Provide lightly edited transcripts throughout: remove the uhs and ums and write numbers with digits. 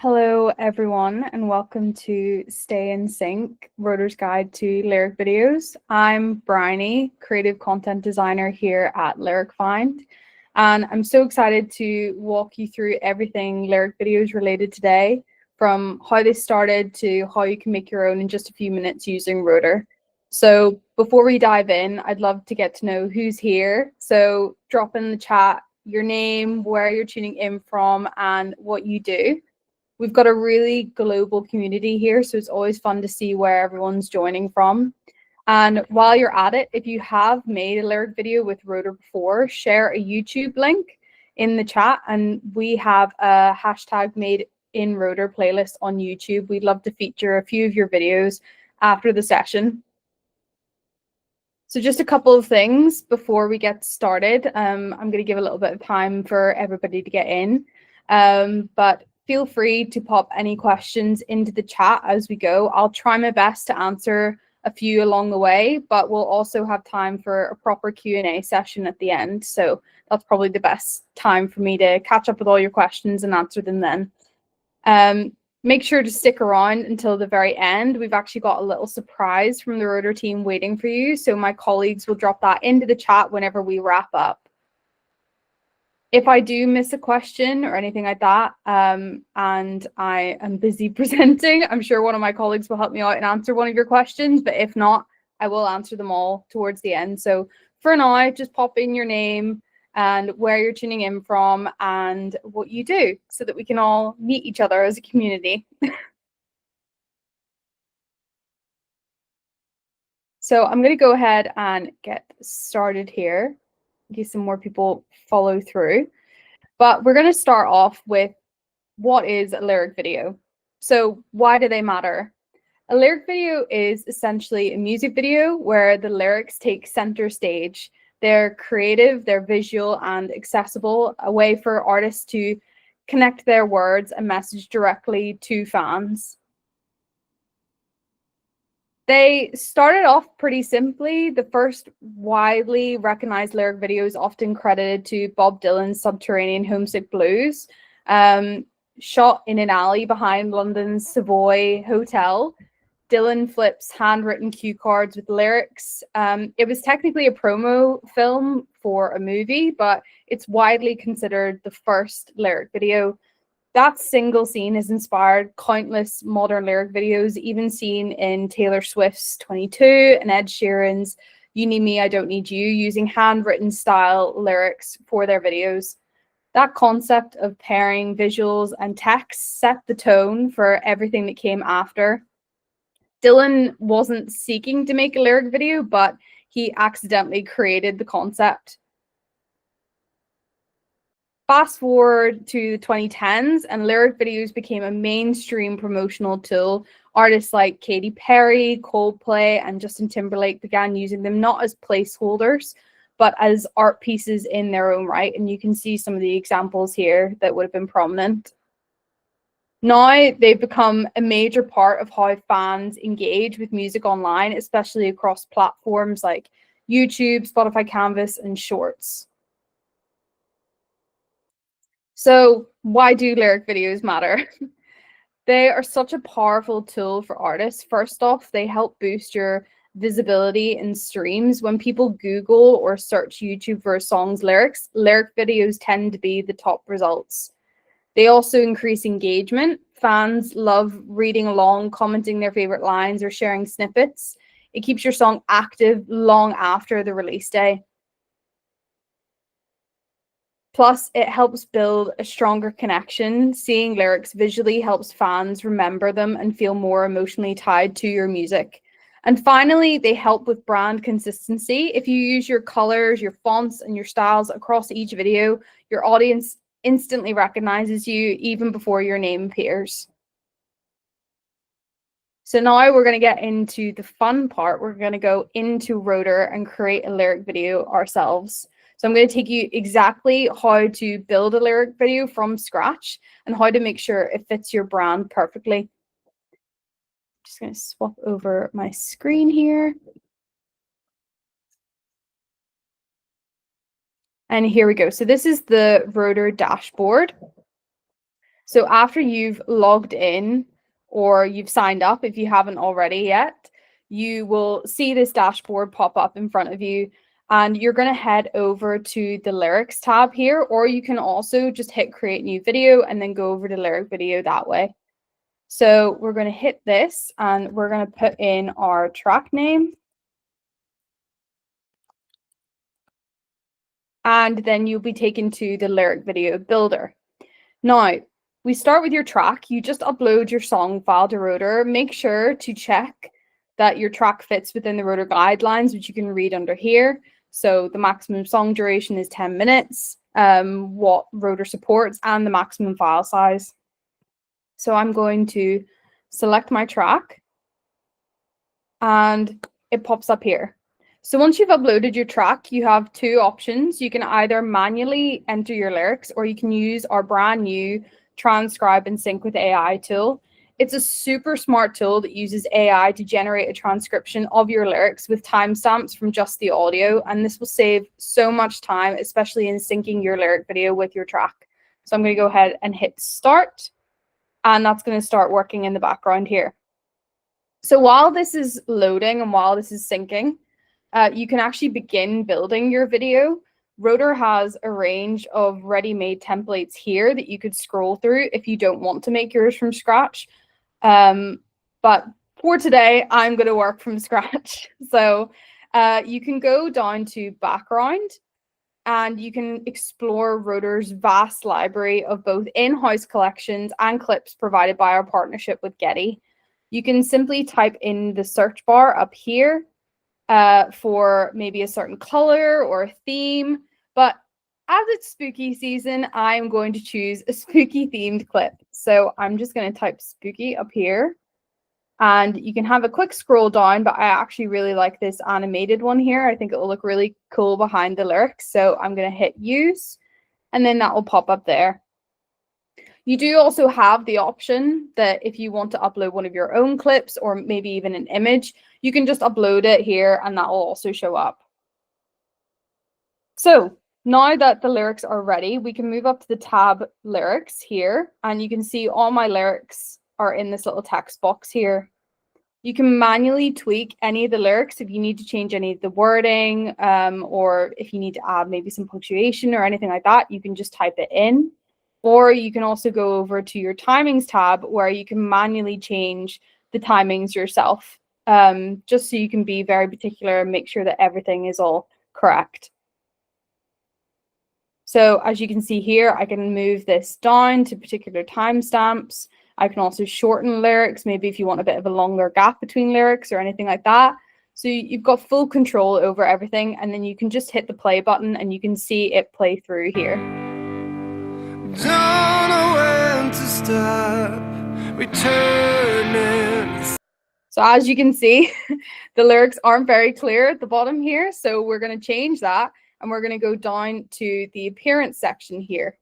Hello, everyone, and welcome to Stay in Sync, Rotor's Guide to Lyric Videos. I'm Bryony, creative content designer here at Lyric Find, and I'm so excited to walk you through everything lyric videos related today, from how they started to how you can make your own in just a few minutes using Rotor. So before we dive in, I'd love to get to know who's here. So drop in the chat your name, where you're tuning in from, and what you do. We've got a really global community here, so it's always fun to see where everyone's joining from. And while you're at it, if you have made a lyric video with Rotor before, share a YouTube link in the chat, and we have a hashtag made in Rotor playlist on YouTube. We'd love to feature a few of your videos after the session. So just a couple of things before we get started. I'm going to give a little bit of time for everybody to get in, but feel free to pop any questions into the chat as we go. I'll try my best to answer a few along the way, but we'll also have time for a proper Q&A session at the end. So that's probably the best time for me to catch up with all your questions and answer them then. Make sure to stick around until the very end. We've actually got a little surprise from the Rotor team waiting for you. So my colleagues will drop that into the chat whenever we wrap up. If I do miss a question or anything like that, and I am busy presenting, I'm sure one of my colleagues will help me out and answer one of your questions. But if not, I will answer them all towards the end. So for now, just pop in your name and where you're tuning in from and what you do so that we can all meet each other as a community. So I'm going to go ahead and get started here in case some more people follow through. But we're going to start off with what is a lyric video. So why do they matter? A lyric video is essentially a music video where the lyrics take center stage. They're creative, they're visual and accessible, a way for artists to connect their words and message directly to fans. They started off pretty simply. The first widely recognized lyric video is often credited to Bob Dylan's Subterranean Homesick Blues, shot in an alley behind London's Savoy Hotel. Dylan flips handwritten cue cards with lyrics. It was technically a promo film for a movie, but it's widely considered the first lyric video. That single scene has inspired countless modern lyric videos, even seen in Taylor Swift's 22 and Ed Sheeran's You Need Me, I Don't Need You, using handwritten style lyrics for their videos. That concept of pairing visuals and text set the tone for everything that came after. Dylan wasn't seeking to make a lyric video, but he accidentally created the concept. Fast forward to the 2010s, and lyric videos became a mainstream promotional tool. Artists like Katy Perry, Coldplay, and Justin Timberlake began using them not as placeholders, but as art pieces in their own right. And you can see some of the examples here that would have been prominent. Now they've become a major part of how fans engage with music online, especially across platforms like YouTube, Spotify Canvas, and Shorts. So why do lyric videos matter? They are such a powerful tool for artists. First off, they help boost your visibility in streams. When people Google or search YouTube for a song's lyrics, lyric videos tend to be the top results. They also increase engagement. Fans love reading along, commenting their favorite lines, or sharing snippets. It keeps your song active long after the release day. Plus, it helps build a stronger connection. Seeing lyrics visually helps fans remember them and feel more emotionally tied to your music. And finally, they help with brand consistency. If you use your colors, your fonts, and your styles across each video, your audience instantly recognizes you even before your name appears. So now we're going to get into the fun part. We're going to go into Rotor and create a lyric video ourselves. So I'm going to take you exactly how to build a lyric video from scratch and how to make sure it fits your brand perfectly. Just going to swap over my screen here. And here we go. So this is the Rotor dashboard. So after you've logged in or you've signed up, if you haven't already yet, you will see this dashboard pop up in front of you, and you're going to head over to the lyrics tab here, or you can also just hit create new video and then go over to lyric video that way. So we're going to hit this and we're going to put in our track name. And then you'll be taken to the lyric video builder. Now, we start with your track. You just upload your song file to Rotor. Make sure to check that your track fits within the Rotor guidelines, which you can read under here. So the maximum song duration is 10 minutes, what Rotor supports, and the maximum file size. So I'm going to select my track and it pops up here. So once you've uploaded your track, you have two options. You can either manually enter your lyrics, or you can use our brand new transcribe and sync with AI tool. It's a super smart tool that uses AI to generate a transcription of your lyrics with timestamps from just the audio. And this will save so much time, especially in syncing your lyric video with your track. So I'm going to go ahead and hit start, and that's going to start working in the background here. So while this is loading and while this is syncing, you can actually begin building your video. Rotor has a range of ready-made templates here that you could scroll through if you don't want to make yours from scratch. But for today, I'm going to work from scratch. So you can go down to background and you can explore Rotor's vast library of both in-house collections and clips provided by our partnership with Getty. You can simply type in the search bar up here for maybe a certain color or a theme. But as it's spooky season, I'm going to choose a spooky themed clip. So I'm just going to type spooky up here. And you can have a quick scroll down, but I actually really like this animated one here. I think it will look really cool behind the lyrics. So I'm going to hit use, and then that will pop up there. You do also have the option that if you want to upload one of your own clips or maybe even an image, you can just upload it here and that will also show up. So now that the lyrics are ready, we can move up to the tab lyrics here, and you can see all my lyrics are in this little text box here. You can manually tweak any of the lyrics if you need to change any of the wording, or if you need to add maybe some punctuation or anything like that, you can just type it in. Or you can also go over to your timings tab where you can manually change the timings yourself, just so you can be very particular and make sure that everything is all correct. So as you can see here, I can move this down to particular timestamps. I can also shorten lyrics, maybe if you want a bit of a longer gap between lyrics or anything like that. So you've got full control over everything, and then you can just hit the play button and you can see it play through here. Don't know when to stop returning. So as you can see, the lyrics aren't very clear at the bottom here. So we're going to change that, and we're going to go down to the appearance section here.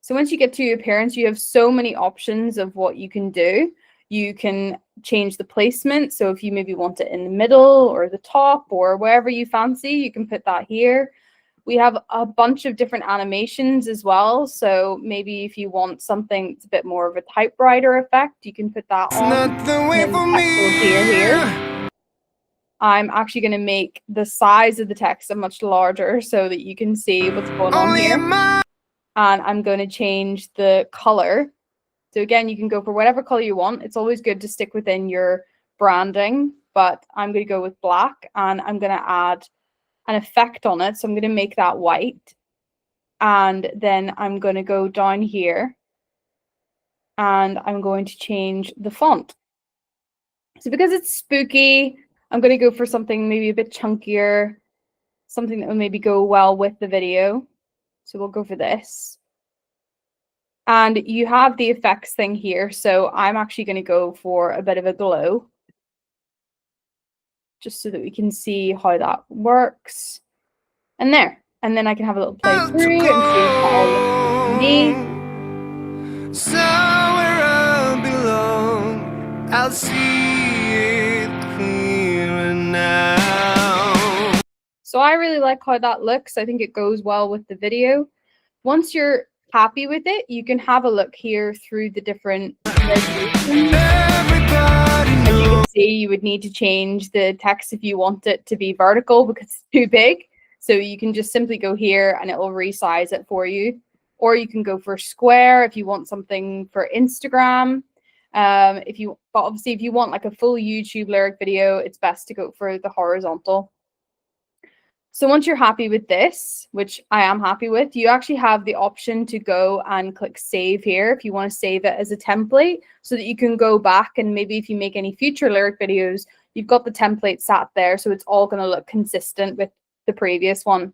So once you get to appearance, you have so many options of what you can do. You can change the placement. So if you maybe want it in the middle or the top or wherever you fancy, you can put that here. We have a bunch of different animations as well. So maybe if you want something that's a bit more of a typewriter effect, you can put that on. Not the way for me. Here. I'm actually going to make the size of the text much larger so that you can see what's going on here. And I'm going to change the color. So again, you can go for whatever color you want. It's always good to stick within your branding, but I'm going to go with black, and I'm going to add an effect on it. So I'm going to make that white. And then I'm going to go down here and I'm going to change the font. So because it's spooky, I'm going to go for something maybe a bit chunkier, something that will maybe go well with the video. So we'll go for this. And you have the effects thing here. So I'm actually going to go for a bit of a glow, just so that we can see how that works. And there. And then I can have a little play through and see how it looks to me. Somewhere I belong, I'll see it clearer now. So I really like how that looks. I think it goes well with the video. Once your happy with it, you can have a look here through the different resolutions. As you can see, you would need to change the text if you want it to be vertical because it's too big. So you can just simply go here and it will resize it for you. Or you can go for square if you want something for Instagram. But obviously if you want like a full YouTube lyric video, it's best to go for the horizontal. So once you're happy with this, which I am happy with, you actually have the option to go and click save here if you want to save it as a template so that you can go back and maybe if you make any future lyric videos, you've got the template sat there so it's all going to look consistent with the previous one.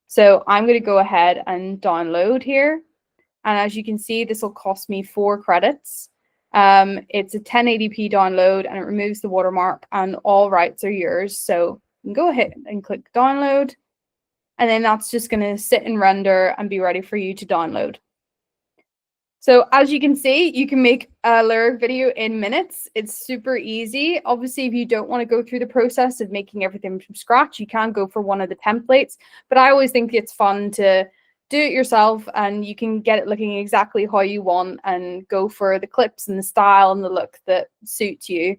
So I'm going to go ahead and download here. And as you can see, this will cost me 4 credits. It's a 1080p download and it removes the watermark and all rights are yours. So go ahead and click download, and then that's just going to sit and render and be ready for you to download. So as you can see, you can make a lyric video in minutes. It's super easy. Obviously, if you don't want to go through the process of making everything from scratch, you can go for one of the templates, but I always think it's fun to do it yourself and you can get it looking exactly how you want and go for the clips and the style and the look that suits you.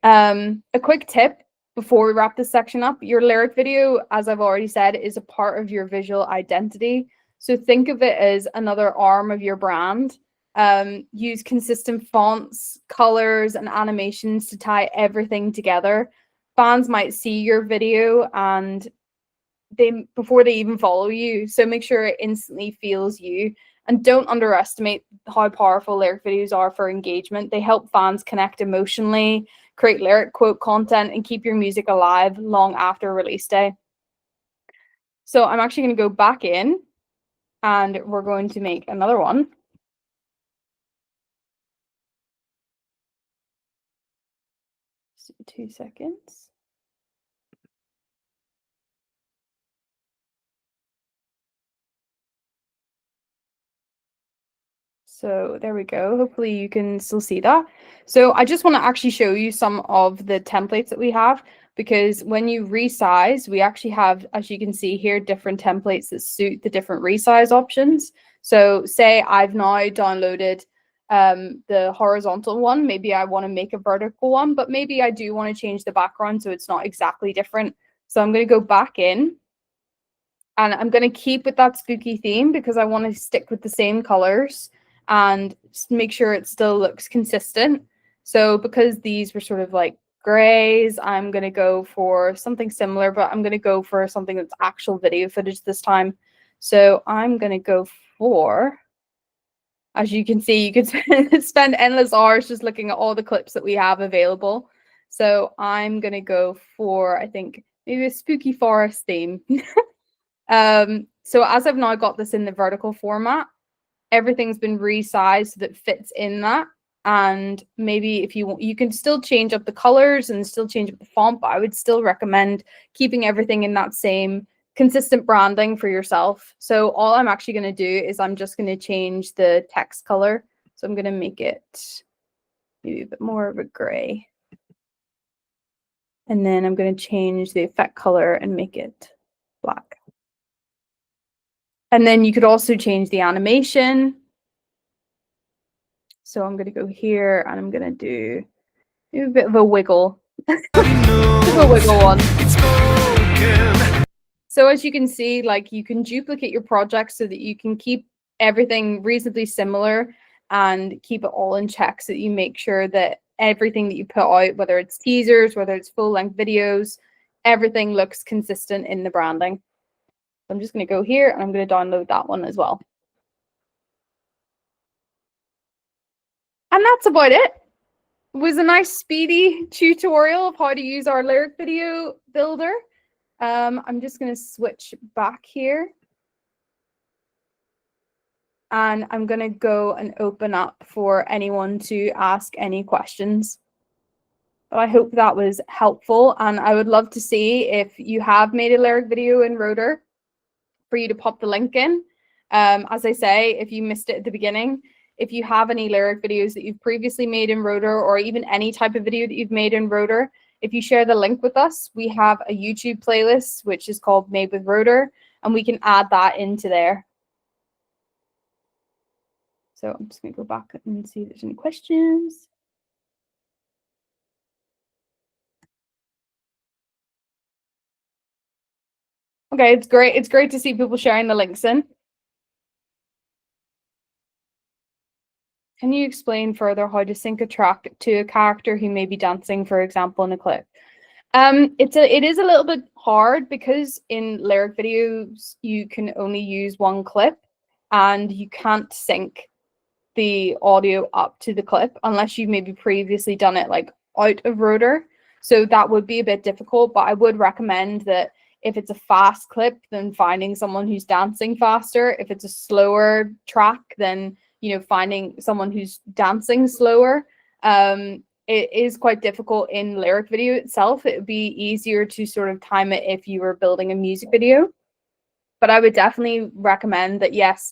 A quick tip before we wrap this section up, your lyric video, as I've already said, is a part of your visual identity. So think of it as another arm of your brand. Use consistent fonts, colors, and animations to tie everything together. Fans might see your video and before they even follow you. So make sure it instantly feels you. And don't underestimate how powerful lyric videos are for engagement. They help fans connect emotionally, create lyric quote content, and keep your music alive long after release day. So I'm actually going to go back in and we're going to make another one. So 2 seconds. So there we go. Hopefully you can still see that. So I just want to actually show you some of the templates that we have, because when you resize, we actually have, as you can see here, different templates that suit the different resize options. So say I've now downloaded the horizontal one. Maybe I want to make a vertical one, but maybe I do want to change the background so it's not exactly different. So I'm going to go back in. And I'm going to keep with that spooky theme because I want to stick with the same colors and make sure it still looks consistent. So because these were sort of like grays, I'm going to go for something similar, but I'm going to go for something that's actual video footage this time. So I'm going to go for, as you can see, you could spend endless hours just looking at all the clips that we have available. So I'm going to go for, I think, maybe a spooky forest theme. So as I've now got this in the vertical format, everything's been resized so that it fits in that. And maybe if you want, you can still change up the colors and still change up the font, but I would still recommend keeping everything in that same consistent branding for yourself. So all I'm actually going to do is I'm just going to change the text color. So I'm going to make it maybe a bit more of a gray. And then I'm going to change the effect color and make it black. And then you could also change the animation. So I'm going to go here and I'm going to do a bit of a wiggle. A wiggle one. So as you can see, like you can duplicate your project so that you can keep everything reasonably similar and keep it all in check so that you make sure that everything that you put out, whether it's teasers, whether it's full-length videos, everything looks consistent in the branding. I'm just going to go here and I'm going to download that one as well. And that's about it. It was a nice speedy tutorial of how to use our lyric video builder. I'm just going to switch back here. And I'm going to go and open up for anyone to ask any questions. But I hope that was helpful. And I would love to see if you have made a lyric video in Rotor for you to pop the link in. As I say, if you missed it at the beginning, if you have any lyric videos that you've previously made in Rotor or even any type of video that you've made in Rotor, if you share the link with us, we have a YouTube playlist, which is called Made with Rotor, and we can add that into there. So I'm just going to go back and see if there's any questions. Okay, it's great. It's great to see people sharing the links in. Can you explain further how to sync a track to a character who may be dancing, for example, in a clip? It is a little bit hard because in lyric videos you can only use one clip and you can't sync the audio up to the clip unless you've maybe previously done it like out of Rotor. So that would be a bit difficult, but I would recommend that if it's a fast clip, then finding someone who's dancing faster. If it's a slower track, then finding someone who's dancing slower. It is quite difficult in lyric video itself. It would be easier to sort of time it if you were building a music video. But I would definitely recommend that, yes,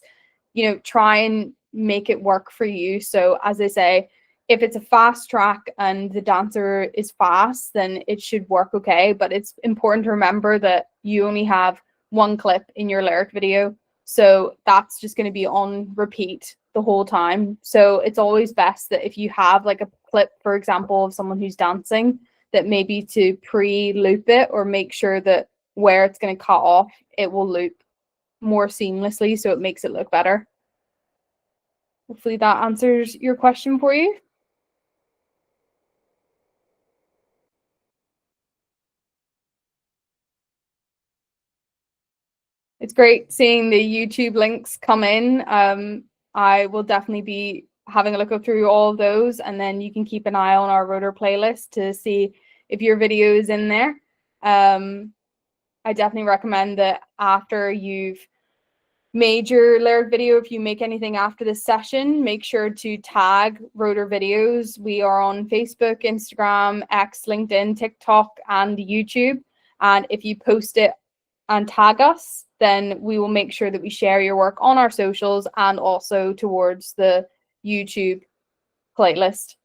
try and make it work for you. So as I say, if it's a fast track and the dancer is fast, then it should work okay. But it's important to remember that you only have one clip in your lyric video. So that's just going to be on repeat the whole time. So it's always best that if you have like a clip, for example, of someone who's dancing, that maybe to pre-loop it or make sure that where it's going to cut off, it will loop more seamlessly so it makes it look better. Hopefully that answers your question for you. It's great seeing the YouTube links come in. I will definitely be having a look through all of those, and then you can keep an eye on our Rotor playlist to see if your video is in there. I definitely recommend that after you've made your lyric video, if you make anything after this session, make sure to tag Rotor Videos. We are on Facebook, Instagram, X, LinkedIn, TikTok, and YouTube. And if you post it and tag us, then we will make sure that we share your work on our socials and also towards the YouTube playlist.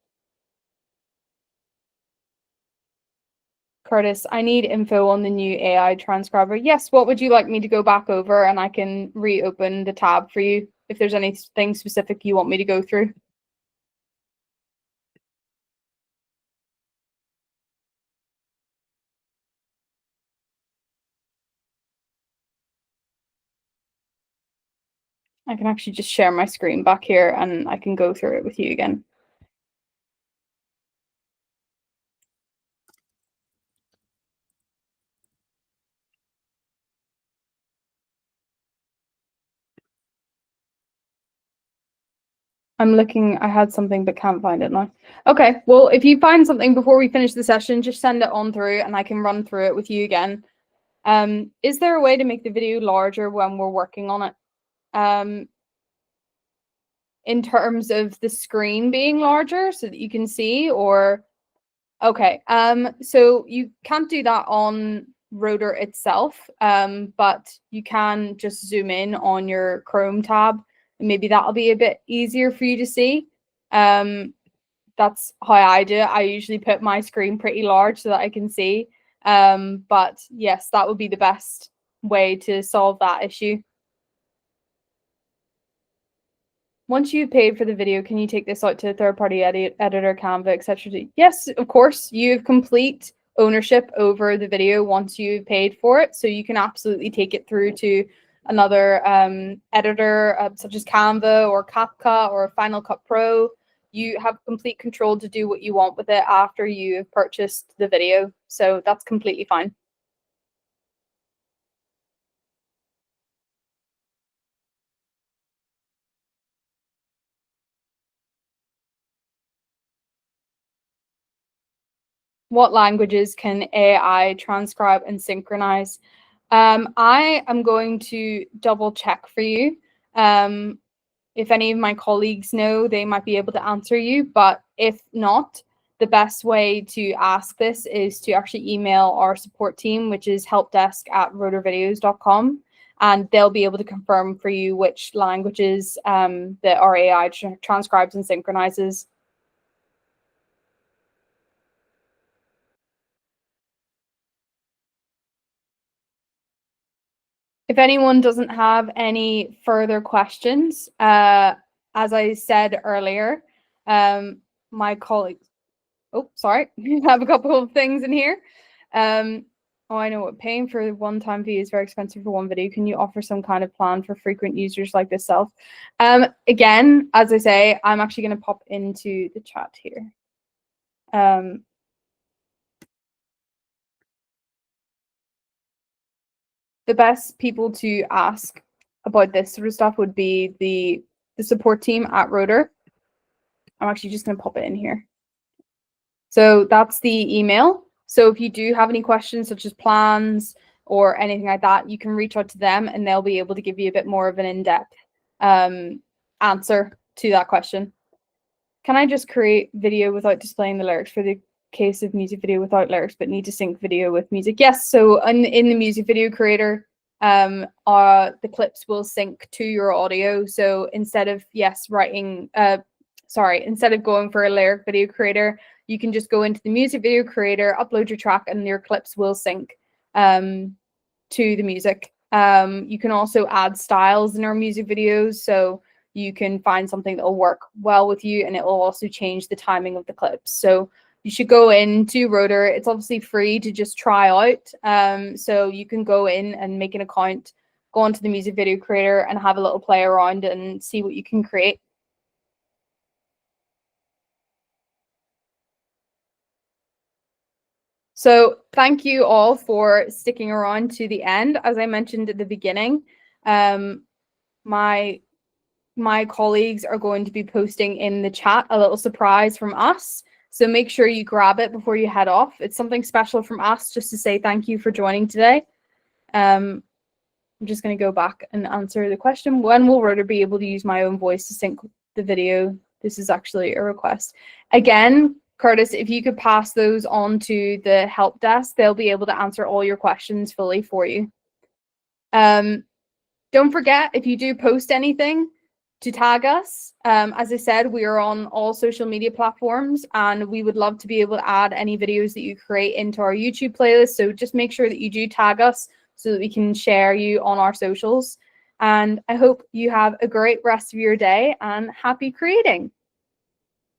Curtis, I need info on the new AI transcriber. Yes, what would you like me to go back over, and I can reopen the tab for you if there's anything specific you want me to go through. I can actually just share my screen back here and I can go through it with you again. I'm looking, I had something but can't find it now. Okay, well, if you find something before we finish the session, just send it on through and I can run through it with you again. Is there a way to make the video larger when we're working on it? In terms of the screen being larger so that you can see, or okay, so you can't do that on Rotor itself, but you can just zoom in on your Chrome tab, and maybe that'll be a bit easier for you to see. That's how I do it. I usually put my screen pretty large so that I can see. But yes, that would be the best way to solve that issue. Once you've paid for the video, can you take this out to a third-party editor, Canva, etc.? Yes, of course. You have complete ownership over the video once you've paid for it. So you can absolutely take it through to another editor, such as Canva or CapCut or Final Cut Pro. You have complete control to do what you want with it after you have purchased the video. So that's completely fine. What languages can AI transcribe and synchronize? I am going to double check for you. If any of my colleagues know, they might be able to answer you. But if not, the best way to ask this is to actually email our support team, which is helpdesk@rotorvideos.com. And they'll be able to confirm for you which languages that our AI transcribes and synchronizes. If anyone doesn't have any further questions, as I said earlier, my colleagues, oh, sorry, we have a couple of things in here. Oh, I know what, paying for one-time fee is very expensive for one video. Can you offer some kind of plan for frequent users like this self? Again, as I say, I'm actually going to pop into the chat here. The best people to ask about this sort of stuff would be the support team at Rotor. I'm actually just going to pop it in here. So that's the email. So if you do have any questions such as plans or anything like that, you can reach out to them and they'll be able to give you a bit more of an in-depth answer to that question. Can I just create video without displaying the lyrics for the case of music video without lyrics but need to sync video with music? Yes, so in the music video creator, the clips will sync to your audio. So instead of, instead of going for a lyric video creator, you can just go into the music video creator, upload your track, and your clips will sync to the music. You can also add styles in our music videos, so you can find something that will work well with you, and it will also change the timing of the clips. So you should go into Rotor. It's obviously free to just try out. So you can go in and make an account, go onto the music video creator and have a little play around and see what you can create. So thank you all for sticking around to the end. As I mentioned at the beginning, my colleagues are going to be posting in the chat a little surprise from us. So make sure you grab it before you head off. It's something special from us just to say thank you for joining today. I'm just going to go back and answer the question. When will Rotor be able to use my own voice to sync the video? This is actually a request. Again, Curtis, if you could pass those on to the help desk, they'll be able to answer all your questions fully for you. Don't forget, if you do post anything, to tag us. As I said, we are on all social media platforms and we would love to be able to add any videos that you create into our YouTube playlist. So just make sure that you do tag us so that we can share you on our socials. And I hope you have a great rest of your day and happy creating.